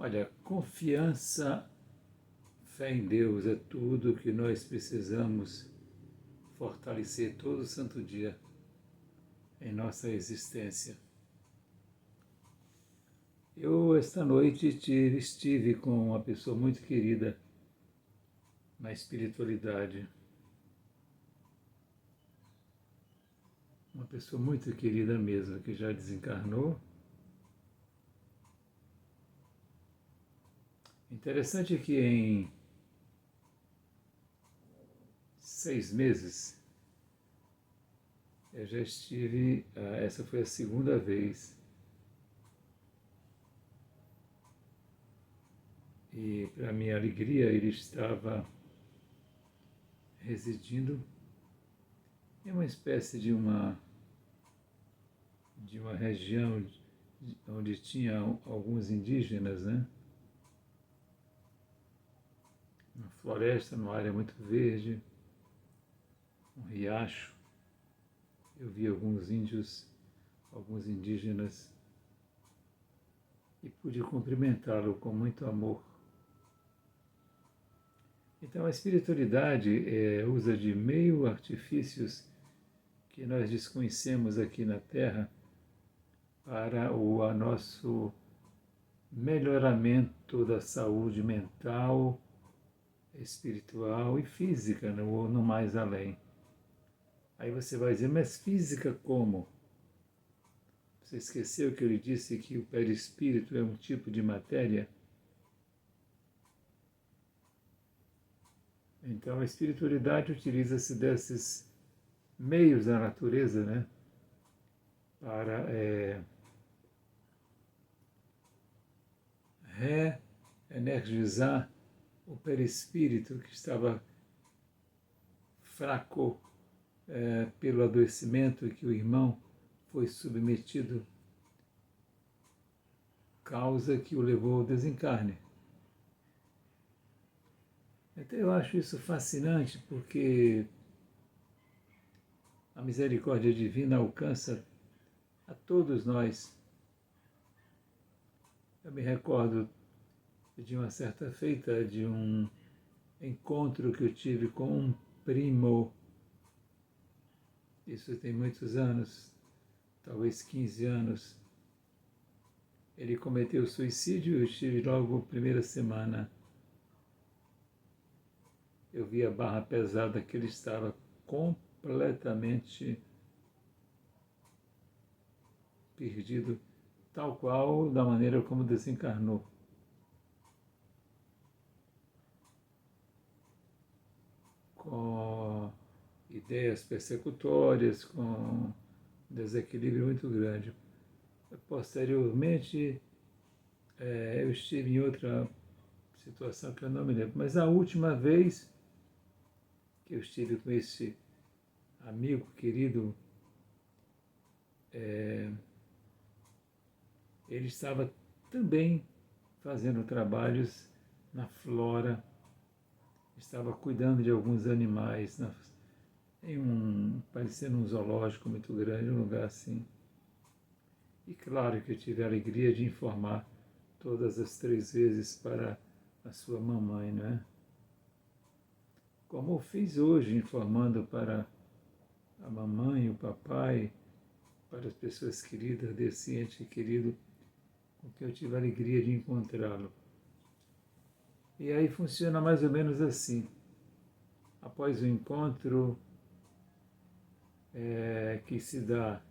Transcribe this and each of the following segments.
Olha, confiança, fé em Deus é tudo que nós precisamos fortalecer todo santo dia em nossa existência. Eu, esta noite, estive com uma pessoa muito querida na espiritualidade. Uma pessoa muito querida mesmo, que já desencarnou. Interessante que em 6 meses eu já estive, essa foi a segunda vez. E, para minha alegria, ele estava residindo em uma espécie de uma região onde tinha alguns indígenas, né? Uma floresta, numa área muito verde, um riacho. Eu vi alguns índios, alguns indígenas, e pude cumprimentá-lo com muito amor. Então a espiritualidade usa de meio artifícios que nós desconhecemos aqui na Terra para o nosso melhoramento da saúde mental, espiritual e física, no mais além. Aí você vai dizer, mas física como? Você esqueceu que ele disse que o perispírito é um tipo de matéria? Então a espiritualidade utiliza-se desses meios da natureza, né, para reenergizar o perispírito que estava fraco pelo adoecimento que o irmão foi submetido, causa que o levou ao desencarne. Então eu acho isso fascinante, porque a misericórdia divina alcança a todos nós. Eu me recordo de uma certa feita, de um encontro que eu tive com um primo. Isso tem muitos anos, talvez 15 anos. Ele cometeu suicídio, eu estive logo primeira semana. Eu vi a barra pesada que ele estava completamente perdido, tal qual da maneira como desencarnou. Com ideias persecutórias, com um desequilíbrio muito grande. Posteriormente, eu estive em outra situação que eu não me lembro, mas a última vez que eu estive com esse amigo querido, ele estava também fazendo trabalhos na flora, estava cuidando de alguns animais, parecendo um zoológico muito grande, um lugar assim. E claro que eu tive a alegria de informar todas as 3 vezes para a sua mamãe, não é? Como eu fiz hoje, informando para a mamãe, o papai, para as pessoas queridas desse ente querido com quem eu tive a alegria de encontrá-lo. E aí funciona mais ou menos assim. Após o encontro que se dá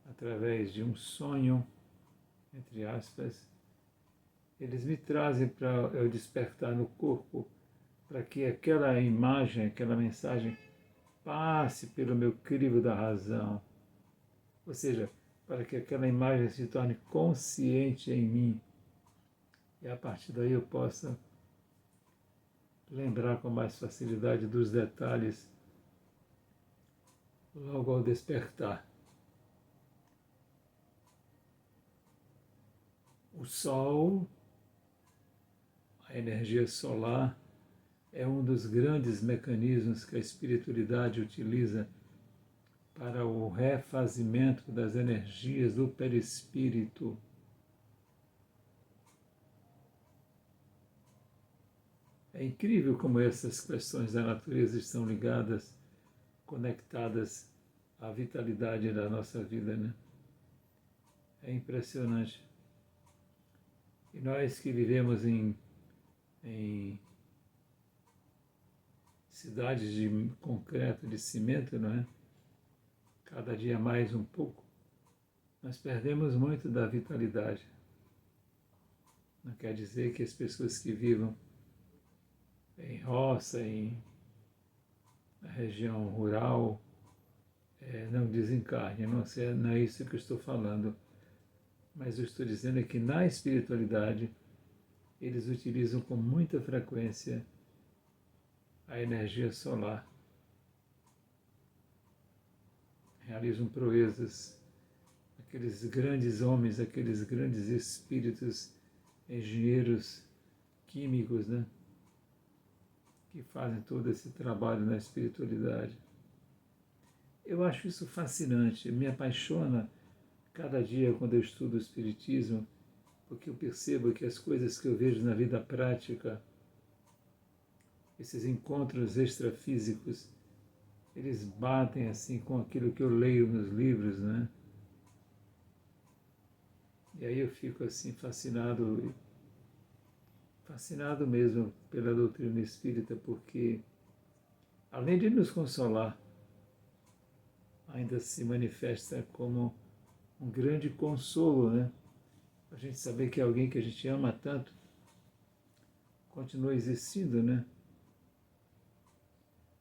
através de um sonho, entre aspas, eles me trazem para eu despertar no corpo, para que aquela imagem, aquela mensagem passe pelo meu crivo da razão. Ou seja, para que aquela imagem se torne consciente em mim. E a partir daí eu possa lembrar com mais facilidade dos detalhes logo ao despertar. O Sol, a energia solar, é um dos grandes mecanismos que a espiritualidade utiliza para o refazimento das energias do perispírito. É incrível como essas questões da natureza estão ligadas, conectadas à vitalidade da nossa vida, né? É impressionante. E nós que vivemos em cidades de concreto, de cimento, não é? Cada dia mais um pouco, nós perdemos muito da vitalidade. Não quer dizer que as pessoas que vivam em roça, na região rural, não desencarnem. Não é isso que eu estou falando. Mas eu estou dizendo é que na espiritualidade eles utilizam com muita frequência a energia solar. Realizam proezas. Aqueles grandes homens, aqueles grandes espíritos, engenheiros químicos, né? Que fazem todo esse trabalho na espiritualidade. Eu acho isso fascinante, me apaixona cada dia quando eu estudo o Espiritismo, porque eu percebo que as coisas que eu vejo na vida prática, esses encontros extrafísicos, eles batem assim com aquilo que eu leio nos livros, né? E aí eu fico assim fascinado mesmo pela doutrina espírita, porque além de nos consolar, ainda se manifesta como um grande consolo, né? A gente saber que alguém que a gente ama tanto continua existindo, né?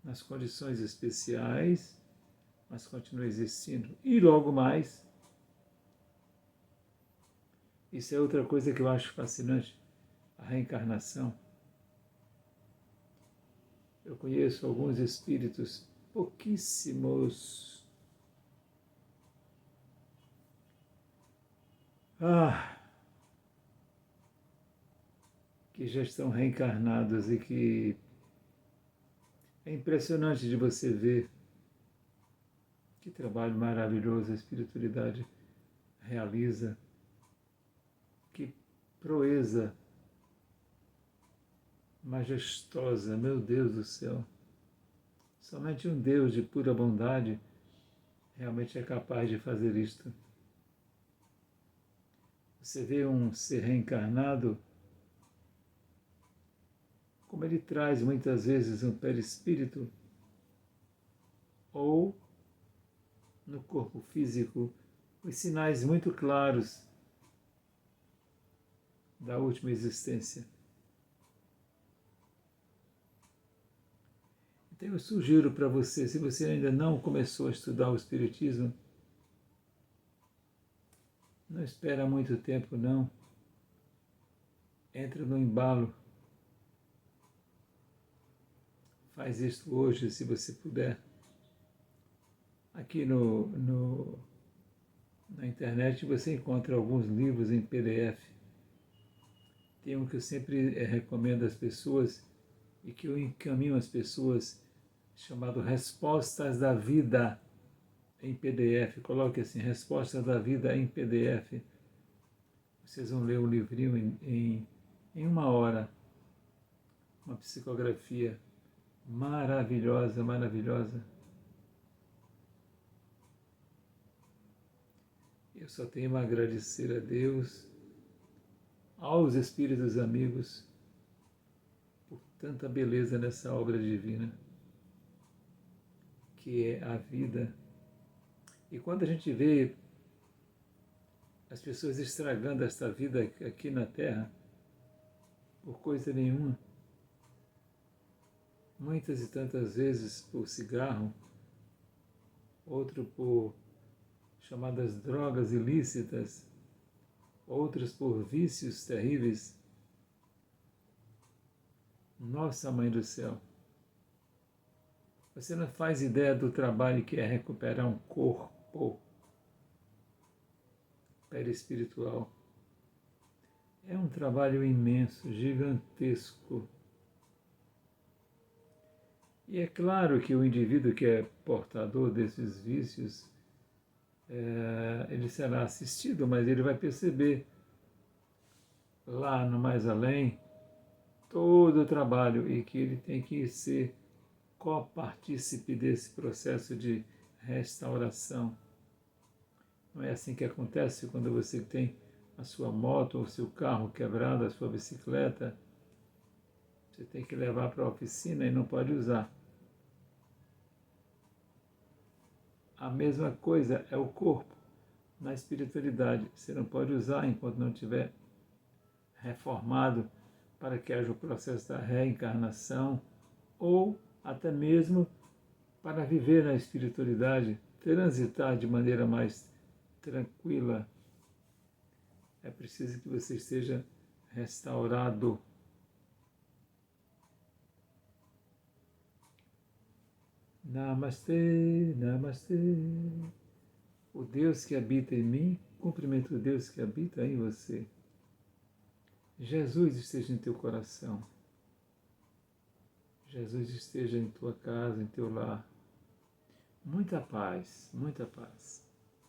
Nas condições especiais, mas continua existindo. E logo mais, isso é outra coisa que eu acho fascinante, a reencarnação. Eu conheço alguns espíritos, pouquíssimos, que já estão reencarnados e que é impressionante de você ver que trabalho maravilhoso a espiritualidade realiza, que proeza majestosa, meu Deus do céu. Somente um Deus de pura bondade realmente é capaz de fazer isto. Você vê um ser reencarnado, como ele traz muitas vezes um perispírito, ou no corpo físico, os sinais muito claros da última existência. Então eu sugiro para você, se você ainda não começou a estudar o Espiritismo, não espera muito tempo não, entra no embalo, faz isso hoje se você puder. Aqui na internet você encontra alguns livros em PDF. Tem um que eu sempre recomendo às pessoas e que eu encaminho às pessoas, chamado Respostas da Vida em PDF. Coloque assim, Respostas da Vida em PDF. Vocês vão ler o livrinho em uma hora. Uma psicografia maravilhosa, maravilhosa. Eu só tenho a agradecer a Deus, aos espíritos amigos, por tanta beleza nessa obra divina, que é a vida. E quando a gente vê as pessoas estragando esta vida aqui na Terra, por coisa nenhuma, muitas e tantas vezes por cigarro, outro por chamadas drogas ilícitas, outros por vícios terríveis. Nossa Mãe do Céu, você não faz ideia do trabalho que é recuperar um corpo perispiritual. É um trabalho imenso, gigantesco. E é claro que o indivíduo que é portador desses vícios, ele será assistido, mas ele vai perceber lá no mais além todo o trabalho e que ele tem que ser copartícipe desse processo de restauração. Não é assim que acontece quando você tem a sua moto ou o seu carro quebrado, a sua bicicleta. Você tem que levar para a oficina e não pode usar. A mesma coisa é o corpo na espiritualidade. Você não pode usar enquanto não estiver reformado para que haja o processo da reencarnação ou até mesmo para viver na espiritualidade, transitar de maneira mais tranquila. É preciso que você esteja restaurado. Namastê, namastê. O Deus que habita em mim, cumprimento o Deus que habita em você. Jesus esteja em teu coração. Jesus esteja em tua casa, em teu lar. Muita paz, muita paz.